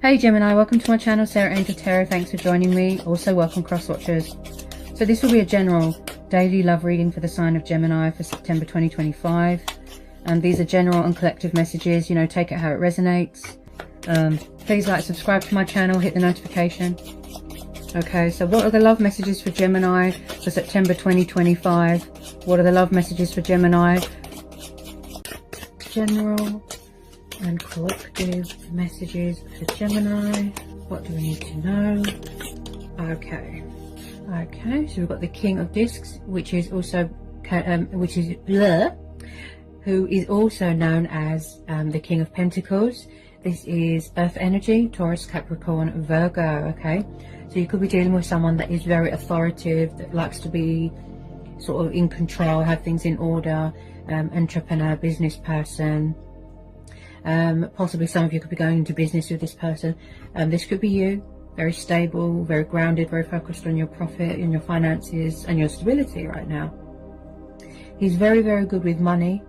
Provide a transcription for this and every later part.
Hey Gemini, welcome to my channel, Sarah Angel Tarot. Thanks for joining me. Also welcome cross watchers. So this will be a general daily love reading for the sign of Gemini for September 2025. And these are general and collective messages. You know, take it how it resonates. Please like, subscribe to my channel, hit the notification. Okay, so what are the love messages for Gemini for September 2025? What are the love messages for Gemini? General and collective messages for Gemini. What do we need to know? Okay, so we've got the King of Discs, which is also who is also known as the King of Pentacles. This is Earth energy, Taurus, Capricorn, Virgo. Okay, so you could be dealing with someone that is very authoritative, that likes to be sort of in control, have things in order, entrepreneur, business person. Possibly some of you could be going into business with this person. This could be you, very stable, very grounded, very focused on your profit and your finances and your stability right now. He's very, very good with money.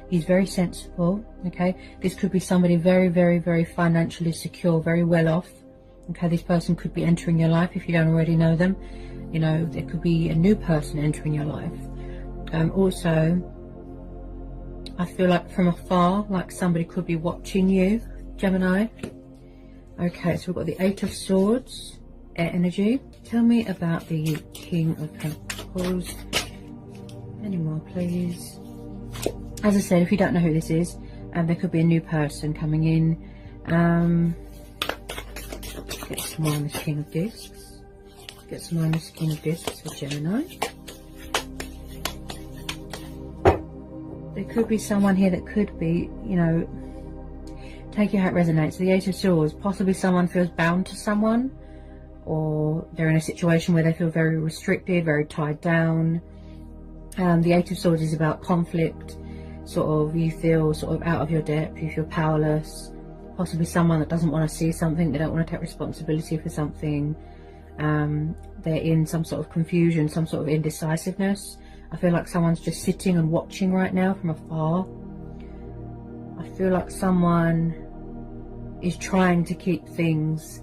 He's very sensible. Okay, this could be somebody very, very, very financially secure, very well off. Okay, this person could be entering your life if you don't already know them. You know, there could be a new person entering your life. Also, I feel like from afar, like somebody could be watching you, Gemini. Okay, so we've got the Eight of Swords, air energy. Tell me about the King of Pentacles. Any more, please? As I said, if you don't know who this is, there could be a new person coming in. Get some more on this King of Discs. Get some more on this King of Discs for Gemini. There could be someone here that could be, you know, take it how it resonates. The Eight of Swords, possibly someone feels bound to someone, or they're in a situation where they feel very restricted, very tied down. The Eight of Swords is about conflict, sort of you feel sort of out of your depth, you feel powerless. Possibly someone that doesn't want to see something, they don't want to take responsibility for something. They're in some sort of confusion, some sort of indecisiveness. I feel like someone's just sitting and watching right now from afar. I feel like someone is trying to keep things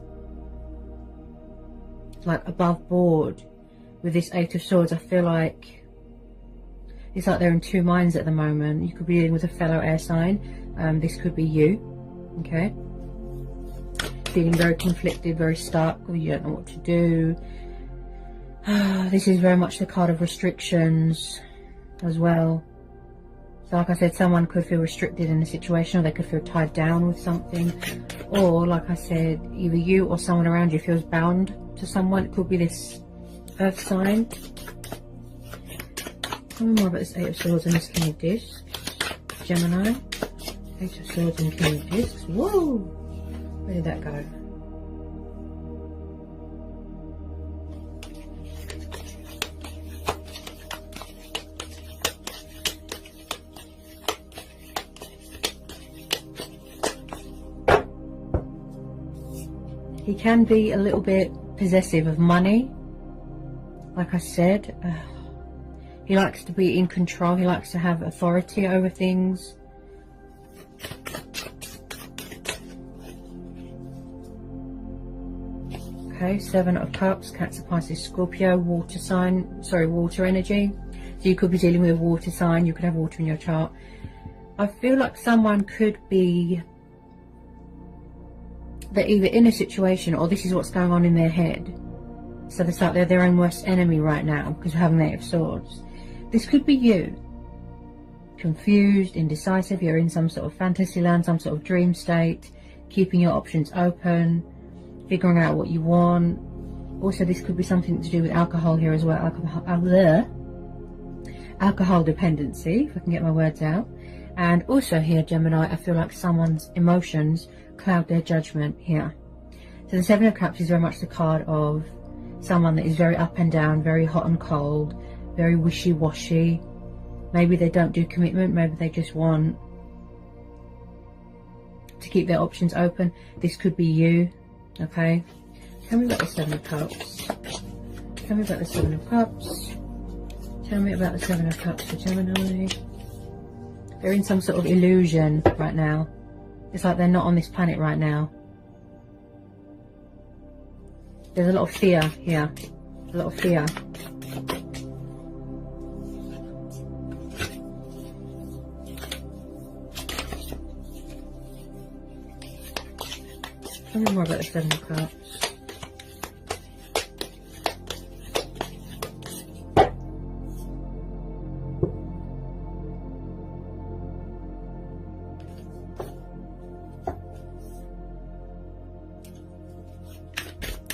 like above board with this Eight of Swords. I feel like it's like they're in two minds at the moment. You could be dealing with a fellow air sign. This could be you. Okay, feeling very conflicted, very stuck, you don't know what to do. This is very much the card of restrictions as well. So like I said, someone could feel restricted in a situation, or they could feel tied down with something, or like I said, either you or someone around you feels bound to someone. It could be this earth sign. Tell me more about this Eight of Swords and this King of Discs, Gemini. Eight of Swords and King of Discs. Whoa! Where did that go? He can be a little bit possessive of money. Like I said, he likes to be in control. He likes to have authority over things. Okay, Seven of Cups, Cancer, Pisces, Scorpio, water sign, sorry, water energy. So you could be dealing with a water sign. You could have water in your chart. I feel like someone could be, they're either in a situation, or this is what's going on in their head. So it's like they're their own worst enemy right now because of having the Eight of Swords. This could be you. Confused, indecisive, you're in some sort of fantasy land, some sort of dream state, keeping your options open, figuring out what you want. Also, this could be something to do with alcohol here as well. Alcohol dependency, if I can get my words out. And also here, Gemini, I feel like someone's emotions cloud their judgment here. So the Seven of Cups is very much the card of someone that is very up and down, very hot and cold, very wishy-washy. Maybe they don't do commitment, maybe they just want to keep their options open. This could be you. Okay, tell me about the Seven of Cups. Tell me about the Seven of Cups. Tell me about the Seven of Cups for Gemini. They're in some sort of illusion right now. It's like they're not on this planet right now. There's a lot of fear here. A lot of fear. Tell me more about the Seven of Cups.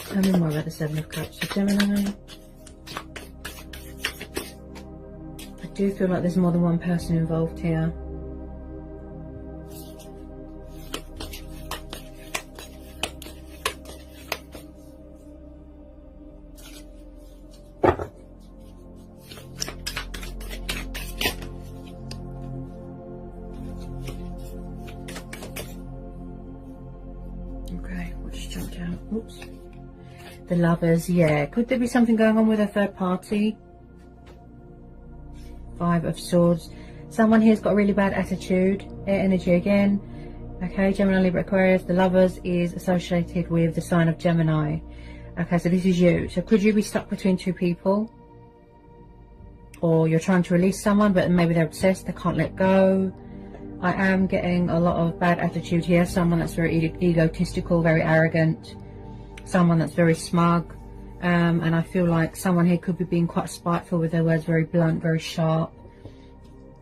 Tell me more about the Seven of Cups for Gemini. I do feel like there's more than one person involved here. Okay, what just jumped out? Oops. The Lovers, yeah. Could there be something going on with a third party? Five of Swords. Someone here's got a really bad attitude. Air energy again. Okay, Gemini, Libra, Aquarius. The Lovers is associated with the sign of Gemini. Okay, so this is you. So could you be stuck between two people? Or you're trying to release someone, but maybe they're obsessed, they can't let go. I am getting a lot of bad attitude here. Someone that's very egotistical, very arrogant. Someone that's very smug, and I feel like someone here could be being quite spiteful with their words, very blunt, very sharp.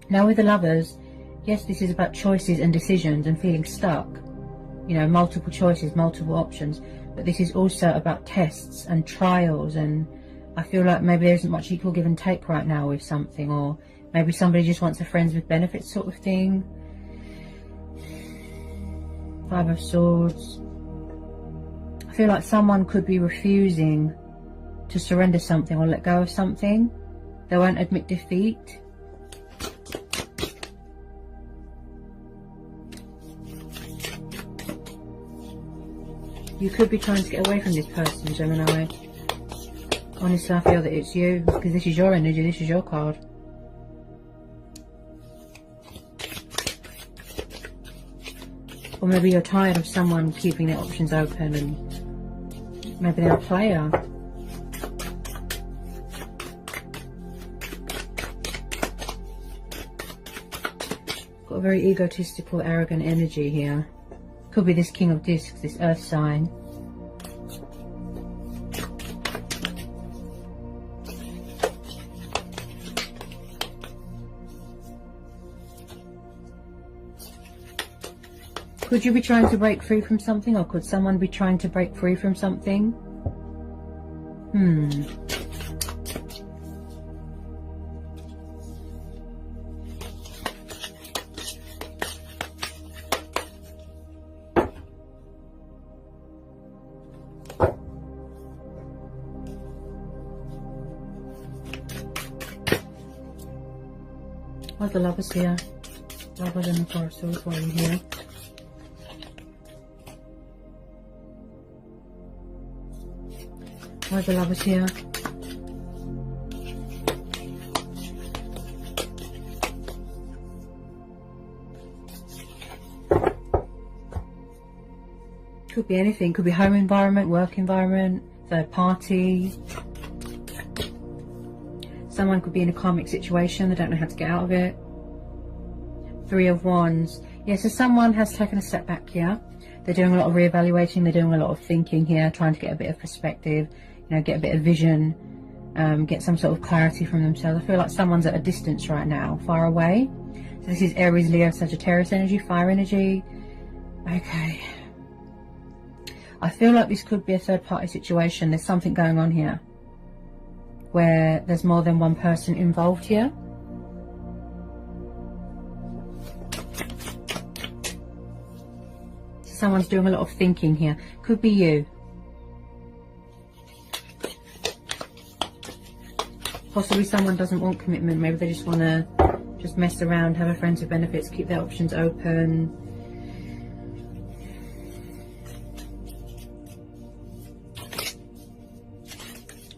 Now with the Lovers, yes, this is about choices and decisions and feeling stuck, you know, multiple choices, multiple options, but this is also about tests and trials, and I feel like maybe there isn't much equal give and take right now with something, or maybe somebody just wants a friends with benefits sort of thing. Five of Swords. I feel like someone could be refusing to surrender something or let go of something. They won't admit defeat. You could be trying to get away from this person, Gemini. Honestly, I feel that it's you, because this is your energy, this is your card. Or maybe you're tired of someone keeping their options open, and maybe they're a player. Got a very egotistical, arrogant energy here. Could be this King of Discs, this Earth sign. Could you be trying to break free from something, or could someone be trying to break free from something? What's the Lovers here? Lovers and the Four of Swords, why are you here? Why are the Lovers here? Could be anything. Could be home environment, work environment, third party. Someone could be in a karmic situation. They don't know how to get out of it. Three of Wands. Yeah, so someone has taken a step back here. They're doing a lot of reevaluating. They're doing a lot of thinking here, trying to get a bit of perspective, you know, get a bit of vision, get some sort of clarity from themselves. I feel like someone's at a distance right now, far away. So this is Aries, Leo, Sagittarius energy, fire energy. Okay. I feel like this could be a third party situation. There's something going on here where there's more than one person involved here. Someone's doing a lot of thinking here. Could be you. Possibly someone doesn't want commitment. Maybe they just want to just mess around, have a friends with benefits, keep their options open.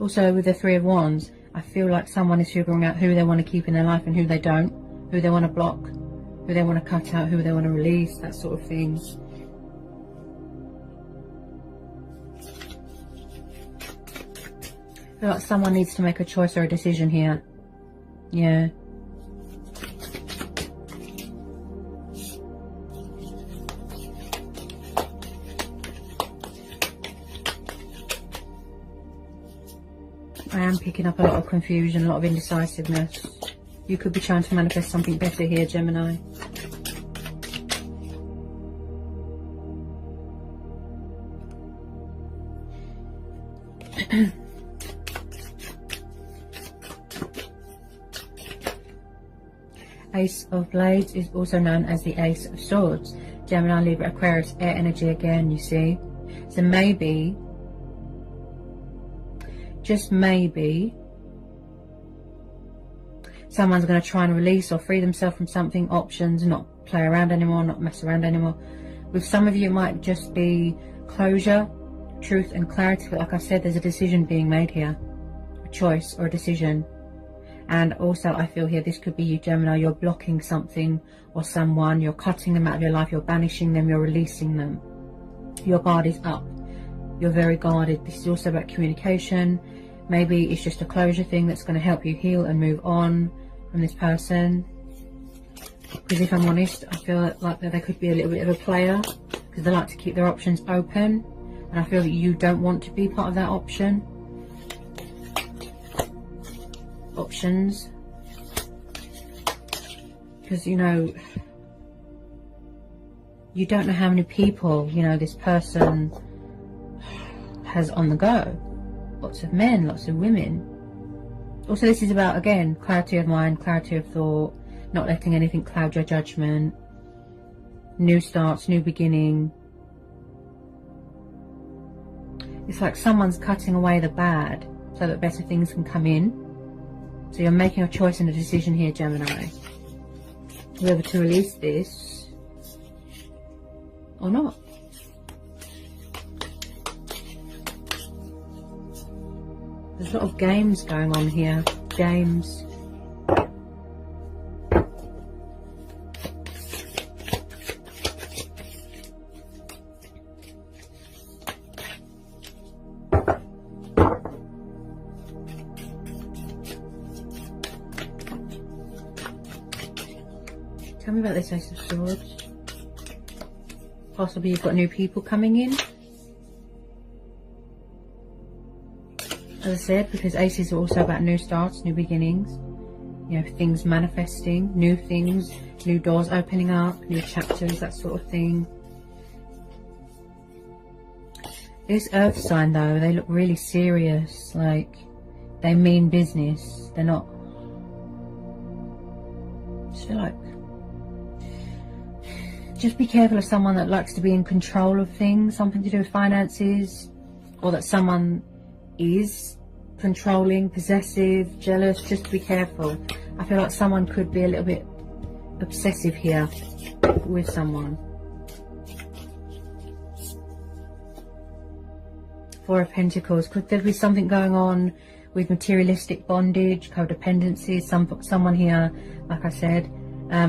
Also, with the Three of Wands, I feel like someone is figuring out who they want to keep in their life and who they don't, who they want to block, who they want to cut out, who they want to release, that sort of thing. I feel like someone needs to make a choice or a decision here. Yeah. I am picking up a lot of confusion, a lot of indecisiveness. You could be trying to manifest something better here, Gemini. Ace of Blades is also known as the Ace of Swords. Gemini, Libra, Aquarius, air energy again, you see. So maybe, just maybe, someone's going to try and release or free themselves from something, options, not play around anymore, not mess around anymore. With some of you, it might just be closure, truth and clarity. But like I said, there's a decision being made here, a choice or a decision. And also I feel here, this could be you, Gemini, you're blocking something or someone, you're cutting them out of your life, you're banishing them, you're releasing them. Your guard is up. You're very guarded. This is also about communication. Maybe it's just a closure thing that's going to help you heal and move on from this person. Because if I'm honest, I feel like that they could be a little bit of a player, because they like to keep their options open. And I feel that you don't want to be part of that options, because you know, you don't know how many people, you know, this person has on the go. Lots of men, lots of women. Also, this is about, again, clarity of mind, clarity of thought, not letting anything cloud your judgment, new starts, new beginning. It's like someone's cutting away the bad so that better things can come in. So you're making a choice and a decision here, Gemini. Whether to release this or not. There's a lot of games going on here. Games. Tell me about this Ace of Swords. Possibly you've got new people coming in. As I said, because aces are also about new starts, new beginnings. You know, things manifesting, new things, new doors opening up, new chapters, that sort of thing. This earth sign though, they look really serious, like they mean business. They're not, I just feel like, just be careful of someone that likes to be in control of things, something to do with finances, or that someone is controlling, possessive, jealous. Just be careful. I feel like someone could be a little bit obsessive here with someone. Four of Pentacles. Could there be something going on with materialistic bondage, codependency? Someone here, like I said,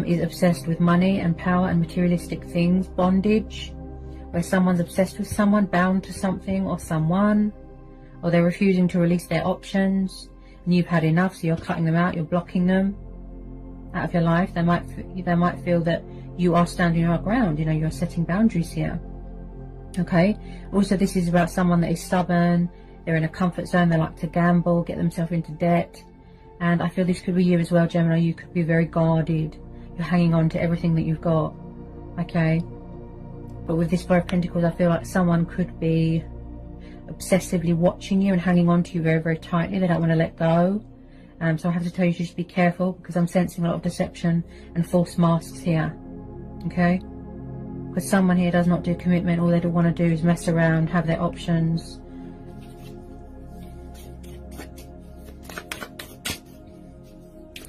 is obsessed with money and power and materialistic things. Bondage, where someone's obsessed with someone, bound to something or someone, or they're refusing to release their options, and you've had enough, so you're cutting them out, you're blocking them out of your life. They might feel that you are standing your ground, you know, you're setting boundaries here. Okay. Also, this is about someone that is stubborn, they're in a comfort zone, they like to gamble, get themselves into debt. And I feel this could be you as well, Gemini. You could be very guarded, you're hanging on to everything that you've got. Okay. But with this Four of Pentacles, I feel like someone could be obsessively watching you and hanging on to you very, very tightly. They don't want to let go. So I have to tell you to just be careful, because I'm sensing a lot of deception and false masks here. Okay? Because someone here does not do commitment. All they want to do is mess around, have their options.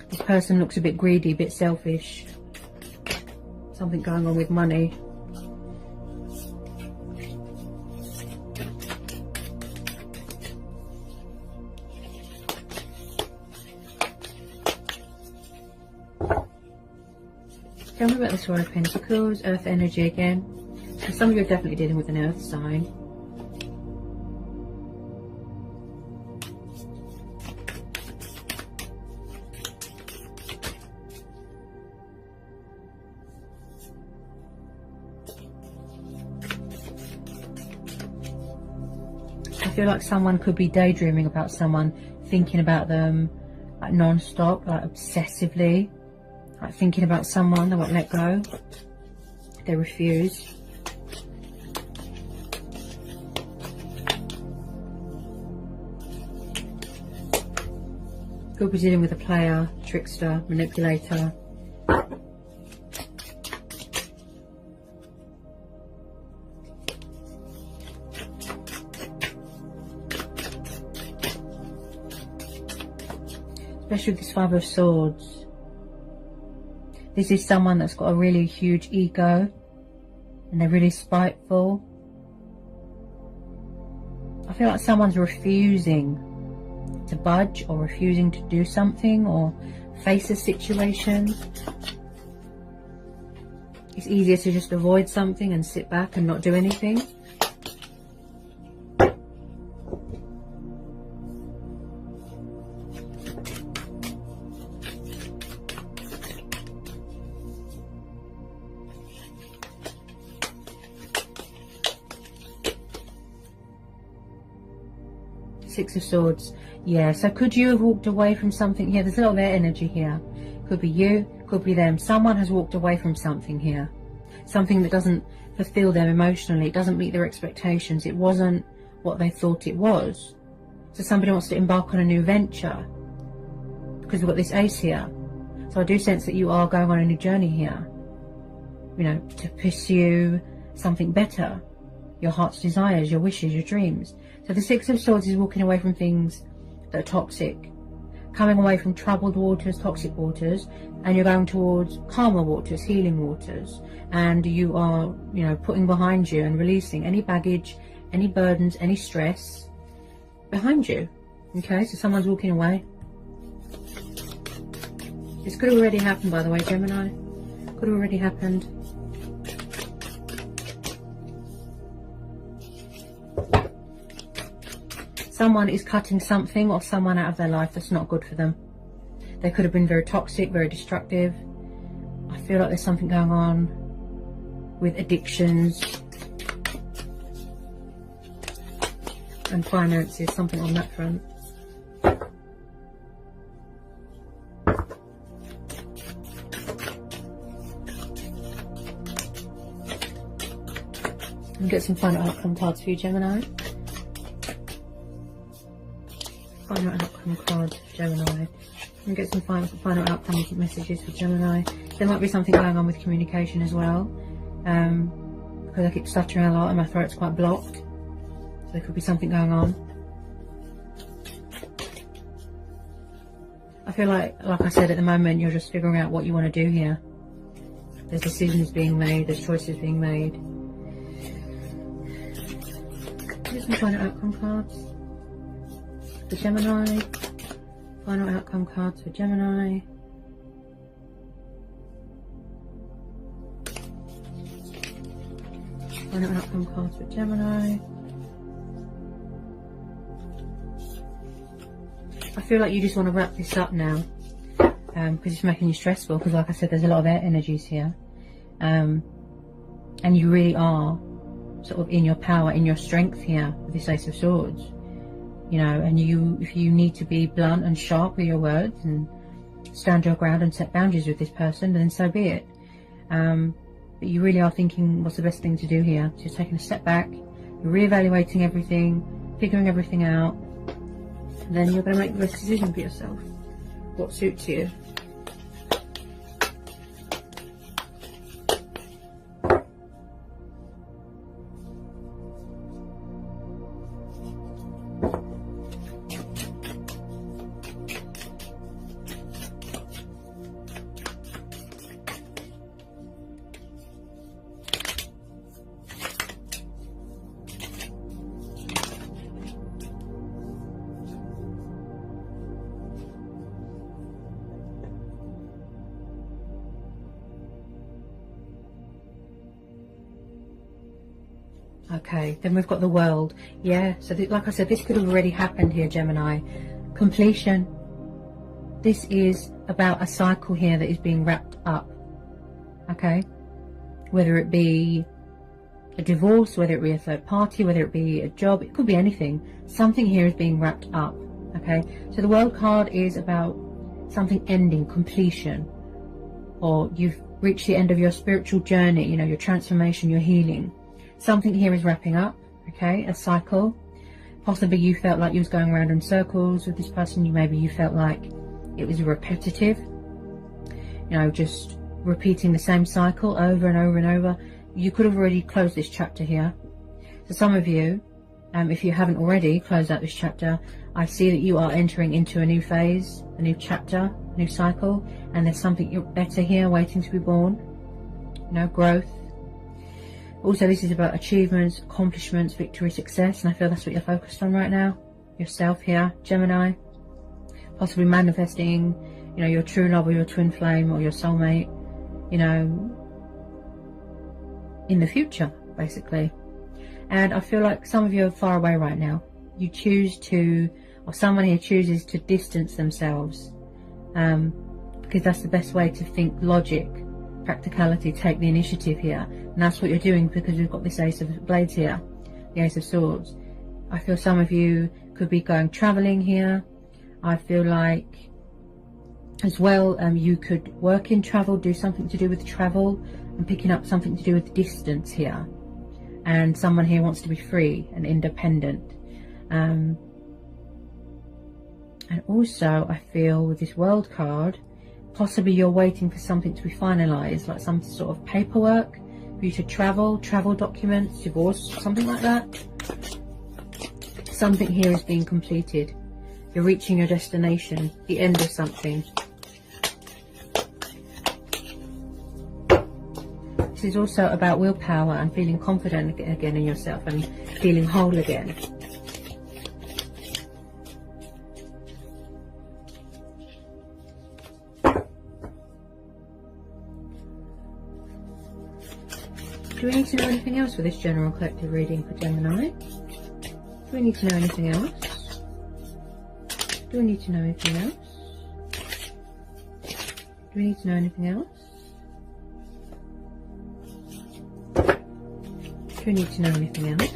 This person looks a bit greedy, a bit selfish. Something going on with money. Tell me about this Four of Pentacles, Earth energy again. So some of you are definitely dealing with an Earth sign. feel like someone could be daydreaming about someone, thinking about them like non-stop, like obsessively, like thinking about someone. They won't let go. They refuse. Could be dealing with a player, trickster, manipulator. Especially with this Five of Swords. This is someone that's got a really huge ego and they're really spiteful. I feel like someone's refusing to budge or refusing to do something or face a situation. It's easier to just avoid something and sit back and not do anything. Six of Swords. Yeah, so could you have walked away from something? Yeah, there's a lot of air energy here. Could be you, could be them. Someone has walked away from something here. Something that doesn't fulfill them emotionally. It doesn't meet their expectations. It wasn't what they thought it was. So somebody wants to embark on a new venture. Because we've got this Ace here. So I do sense that you are going on a new journey here. You know, to pursue something better. Your heart's desires, your wishes, your dreams. So the Six of Swords is walking away from things that are toxic, coming away from troubled waters, toxic waters, and you're going towards calmer waters, healing waters, and you are, you know, putting behind you and releasing any baggage, any burdens, any stress behind you. Okay, so someone's walking away. This could have already happened, by the way, Gemini. Could have already happened. Someone is cutting something or someone out of their life that's not good for them. They could have been very toxic, very destructive. I feel like there's something going on with addictions and finances, something on that front. And get some final outcome cards for you, Gemini. Final outcome cards for Gemini. And get some final outcome messages for Gemini. There might be something going on with communication as well. Because I keep stuttering a lot and my throat's quite blocked. So there could be something going on. I feel like I said, at the moment you're just figuring out what you want to do here. There's decisions being made, there's choices being made. Here's some final outcome cards for Gemini. Final outcome cards for Gemini. Final outcome cards for Gemini. I feel like you just want to wrap this up now, because it's making you stressful, because like I said, there's a lot of air energies here, and you really are sort of in your power, in your strength here with this Ace of Swords, you know, and if you need to be blunt and sharp with your words and stand your ground and set boundaries with this person, then so be it. But you really are thinking what's the best thing to do here. So you're taking a step back, you're reevaluating everything, figuring everything out, and then you're going to make the best decision for yourself, what suits you. Okay, then we've got the World. Yeah, so like I said, this could have already happened here, Gemini. Completion. This is about a cycle here that is being wrapped up. Okay? Whether it be a divorce, whether it be a third party, whether it be a job, it could be anything. Something here is being wrapped up, okay? So the World card is about something ending, completion, or you've reached the end of your spiritual journey, you know, your transformation, your healing. Something here is wrapping up, okay? A cycle. Possibly you felt like you was going around in circles with this person. Maybe you felt like it was repetitive, you know, just repeating the same cycle over and over and over. You could have already closed this chapter here. So some of you, if you haven't already closed out this chapter, I see that you are entering into a new phase, a new chapter, a new cycle, and there's something better here waiting to be born, you know, growth. Also, this is about achievements, accomplishments, victory, success, and I feel that's what you're focused on right now. Yourself here, Gemini. Possibly manifesting, you know, your true love or your twin flame or your soulmate, you know, in the future, basically. And I feel like some of you are far away right now. You choose to, or someone here chooses to distance themselves, because that's the best way to think. Logic, practicality, take the initiative here. And that's what you're doing, because we've got this Ace of Blades here, the Ace of Swords. I feel some of you could be going traveling here. I feel like as well, you could work in travel, do something to do with travel, and picking up something to do with distance here. And someone here wants to be free and independent. And also I feel with this World card, possibly you're waiting for something to be finalized, like some sort of paperwork for you to travel documents, divorce, something like that. Something here is being completed. You're reaching your destination, the end of something. This is also about willpower and feeling confident again in yourself and feeling whole again. Do we need to know anything else for this general collective reading for Gemini? Do we need to know anything else? Do we need to know anything else? Do we need to know anything else? Do we need to know anything else?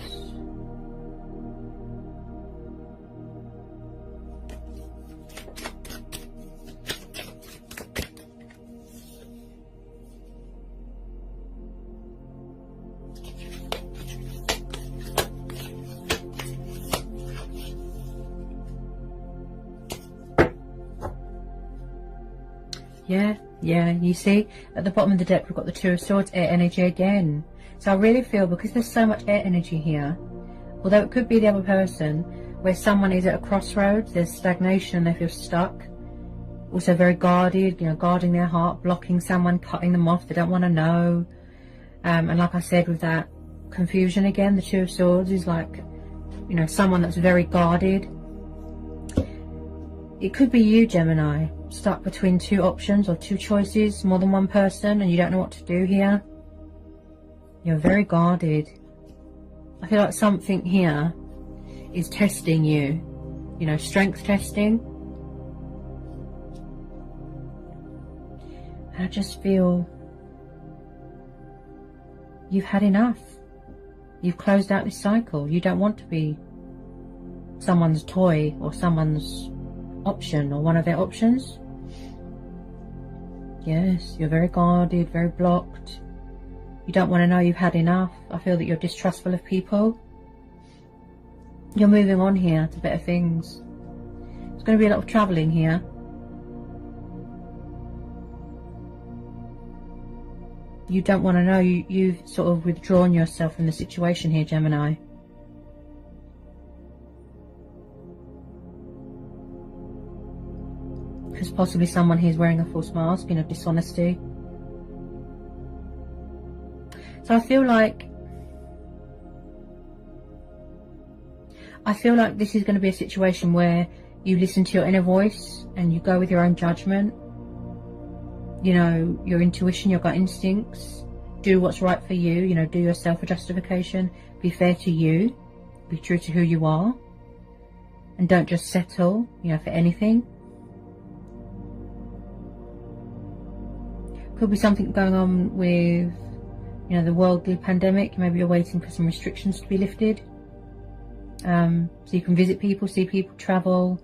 Yeah, you see at the bottom of the deck we've got the Two of Swords, air energy again. So I really feel, because there's so much air energy here, although it could be the other person, where someone is at a crossroads, there's stagnation, they feel stuck, also very guarded, you know, guarding their heart, blocking someone, cutting them off, they don't want to know. And like I said, with that confusion again, the Two of Swords is like, you know, someone that's very guarded. It could be you, Gemini, stuck between two options or two choices, more than one person, and you don't know what to do here. You're very guarded. I feel like something here is testing you, you know, strength testing. And I just feel you've had enough. You've closed out this cycle. You don't want to be someone's toy or someone's option or one of their options. Yes, you're very guarded, very blocked. You don't want to know, you've had enough. I feel that you're distrustful of people. You're moving on here to better things. There's going to be a lot of travelling here. You don't want to know, you've sort of withdrawn yourself from the situation here, Gemini. Because possibly someone here is wearing a false mask, you know, dishonesty. So I feel like this is going to be a situation where you listen to your inner voice and you go with your own judgment, you know, your intuition, your gut instincts. Do what's right for you, you know, do your self-justification, be fair to you, be true to who you are, and don't just settle, you know, for anything. Could be something going on with you know, the worldly pandemic. Maybe you're waiting for some restrictions to be lifted. So you can visit people, see people, travel.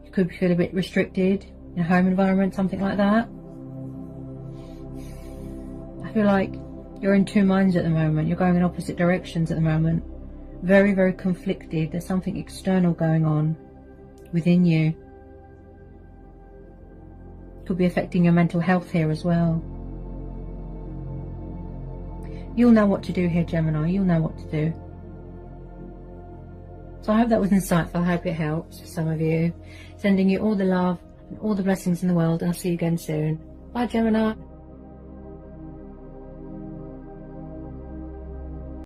You could feel a bit restricted in a home environment, something like that. I feel like you're in two minds at the moment. You're going in opposite directions at the moment. Very, very conflicted. There's something external going on within you. Could be affecting your mental health here as well. You'll know what to do here, Gemini. You'll know what to do. So I hope that was insightful. I hope it helps for some of you. Sending you all the love and all the blessings in the world. I'll see you again soon. Bye, Gemini.